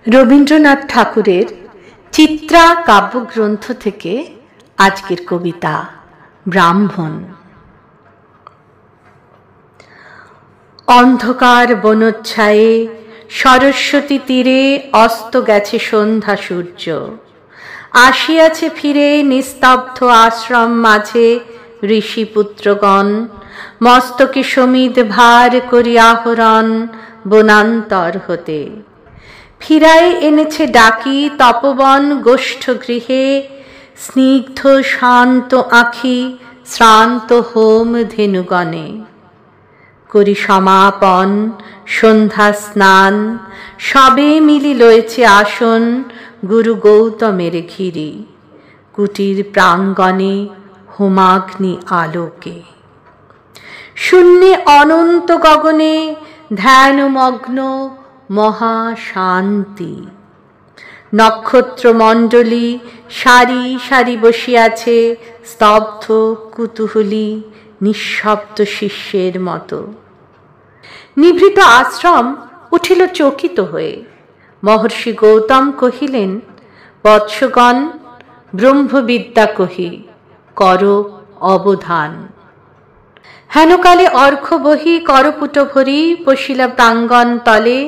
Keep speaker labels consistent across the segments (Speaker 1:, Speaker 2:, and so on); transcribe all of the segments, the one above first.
Speaker 1: রবীন্দ্রনাথ ঠাকুরের চিত্রা কাব্যগ্রন্থ থেকে আজকের কবিতা ব্রাহ্মণ। অন্ধকার বনচ্ছায়ে সরস্বতী তীরে অস্ত গেছে সন্ধ্যা সূর্য। আসিয়াছে ফিরে নিস্তব্ধ আশ্রম মাঝে ঋষিপুত্রগণ, মস্তকে সমিধ ভার করি আহরণ বনান্তর হতে। ফিরায় এনেছে ডাকি তপবন গোষ্ঠ গৃহে, স্নিগ্ধ শান্ত আঁখি শ্রান্ত হোম ধেনুগণে। করি সমাপন সন্ধ্যা স্নান, সবে মিলি লয়েছে আসন গুরু গৌতমের ঘিরি। কুটির প্রাঙ্গণে হোমাগ্নি আলোকে, শূন্যে অনন্ত গগনে ধ্যানমগ্ন মহাশান্তি। নক্ষত্রমণ্ডলী সারি সারি বসিয়াছে স্তব্ধ কুতূহলী নিঃশব্দ শিষ্যের মতো। নিভৃত আশ্রম উঠিল চকিত হয়ে। মহর্ষি গৌতম কহিলেন, বৎসগণ, ব্রহ্মবিদ্যা কহি, কর অবধান। হেনকালে অর্ঘ্য বহি করপুট ভরি বসিলা প্রাঙ্গণ তলে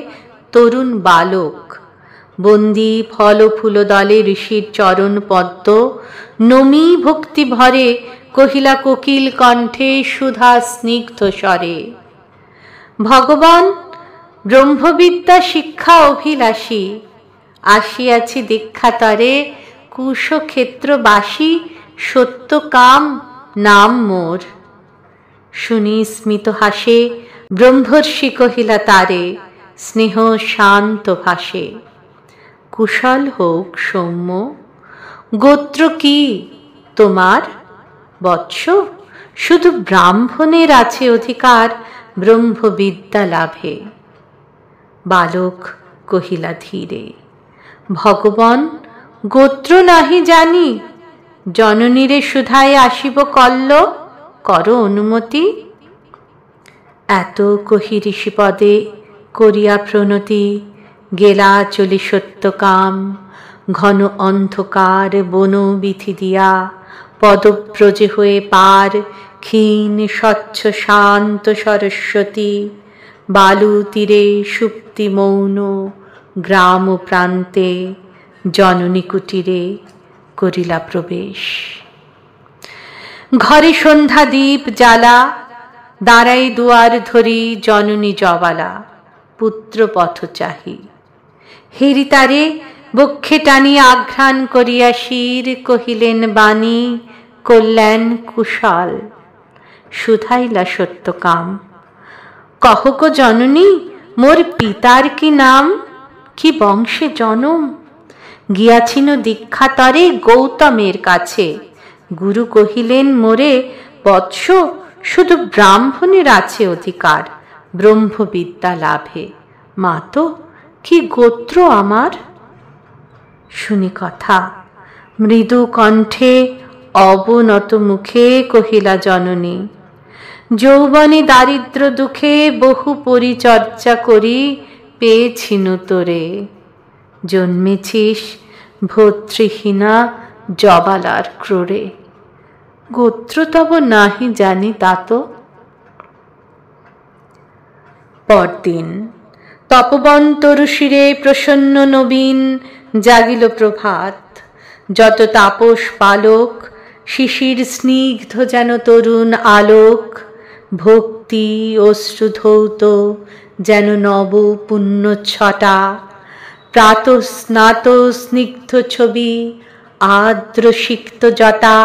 Speaker 1: তরুণ বালক। বন্দী ফল ফুল দলে ঋষির চরণ পদ্ম, নমি ভক্তি ভরে কহিলা কোকিল কণ্ঠে সুধা স্নিগ্ধ স্বরে। ভগবান ব্রহ্মবিদ্যা শিক্ষা অভিলাষী, আসিয়াছি দীক্ষাতরে কুশক্ষেত্রবাসী সত্যকাম নাম মোর। শুনি স্মিত হাসে ব্রহ্মর্ষি কহিলা তারে স্নেহ শান্ত ভাষে। কুশল হোক সৌম্য, গোত্র কি তোমার? বৎস, শুধু ব্রাহ্মণের আছে অধিকার ব্রহ্মবিদ্যা লাভে। বালক কহিলা ধীরে, ভগবান, গোত্র নাহি জানি, জননীরে সুধায় আসিব কল্ল, কর অনুমতি। এত কহি ঋষিপদে করিয়া প্রণতি, গেলা চলি সত্যকাম ঘন অন্ধকার বন বিথি দিয়া। পদব্রজে হয়ে পার ক্ষীণ স্বচ্ছ শান্ত সরস্বতী, বালু তীরে সুপ্তি মৌন গ্রাম প্রান্তে জননী কুটিরে করিলা প্রবেশ। ঘরে সন্ধ্যা দীপ জ্বালা, দাঁড়াই দুয়ার ধরি জননী জবালা। পুত্র পথ চাহি, হেরি তারে বক্ষে টানি আঘ্রাণ করিয়া শির কহিলেন বাণী কল্যাণ কুশল। শুধাইলা সত্যকাম, কহ গো জননী, মোর পিতার কি নাম, কি বংশে জনম? গিয়াছিন দীক্ষাতরে গৌতমের কাছে, গুরু কহিলেন মোরে, বৎস, শুধু ব্রাহ্মণের আছে অধিকার ব্রহ্মবিদ্যা লাভে। মাতো, কি গোত্র আমার? শুনি কথা মৃদু কণ্ঠে অবনত মুখে কহিলা জননী, যৌবনে দারিদ্র দুঃখে বহু পরিচর্যা করি পেয়েছিনু তোরে। জন্মেছিস ভর্তৃহীনা জবালার ক্রোড়ে, গোত্র তব নাহি জানি তাতো। পরদিন তপবন তরুশিরে প্রসন্ন নবীন জাগিল প্রভাত। যত তাপস পালক শিশির স্নিগ্ধ যেন তরুণ আলোক। ভক্তি অশ্রুধৌত যেন নব পুণ্য ছটা। প্রাতঃস্নাত স্নিগ্ধ ছবি আর্দ্র সিক্ত জটা।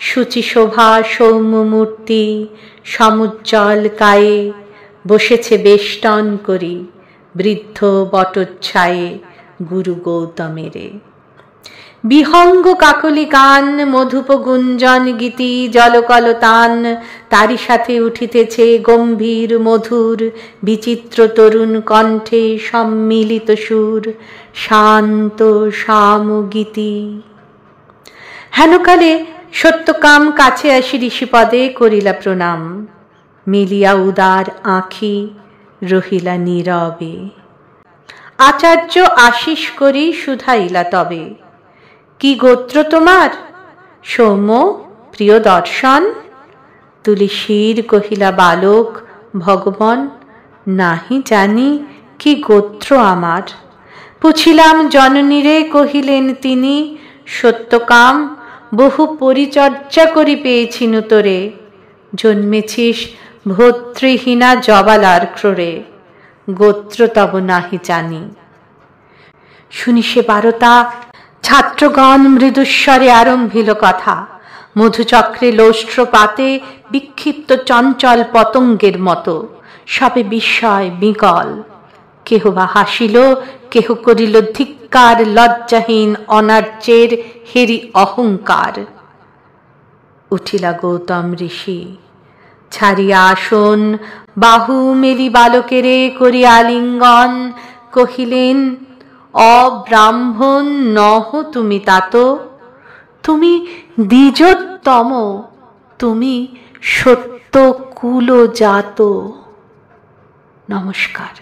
Speaker 1: শুচি শোভা সৌম্য মূর্তি সমুজ্জ্বল কায়ে। বসেছে বেষ্টন করি বৃদ্ধ বটচ্ছায়ে গুরু গৌতমেরে। বিহঙ্গ কাকলি গান মধুপ গুঞ্জন গীতি জলকলতান। তারই সাথে উঠিতেছে গম্ভীর মধুর বিচিত্র তরুণ কণ্ঠে সম্মিলিত সুর, শান্ত সামগীতি। হেনকালে সত্যকাম কাছে আসি ঋষিপদে করিলা প্রণাম। মিলিয়া উদার আঁখি রহিলা নীরবে। আচার্য আশিস করি শুধাইলা তবে, কি গোত্র তোমার? সৌম্য প্রিয় দর্শন। তুলসীর কহিলা বালক ভগবান, নাহি জানি কি গোত্র আমার। পুছিলাম জননীরে, কহিলেন তিনি, সত্যকাম বহু পরিচর্যা করি পেয়েছি নুতরে। জন্মেছিস ভর্তৃহীনা জবালার ক্রোড়ে, গোত্র তব নাহি জানি। শুনি সে বারতা, ছাত্রগণ মৃদুস্বরে আরম্ভিল কথা। মধুচক্রে লোষ্ট্রপাতে বিক্ষিপ্ত চঞ্চল পতঙ্গের মতো সবে বিস্ময় বিকল। কেহ বা হাসিল, কেহ করিল ধিক্কার লজ্জাহীন অনার্যের হেরি অহংকার। উঠিলা গৌতম ঋষি, ছাড়িয়া আসন বাহু মেলি বালকেরে করি আলিঙ্গন। কহিলেন, অব্রাহ্মণ নহ তুমি তাত, তুমি দ্বিজোত্তম, তুমি সত্য কুলজাত। নমস্কার।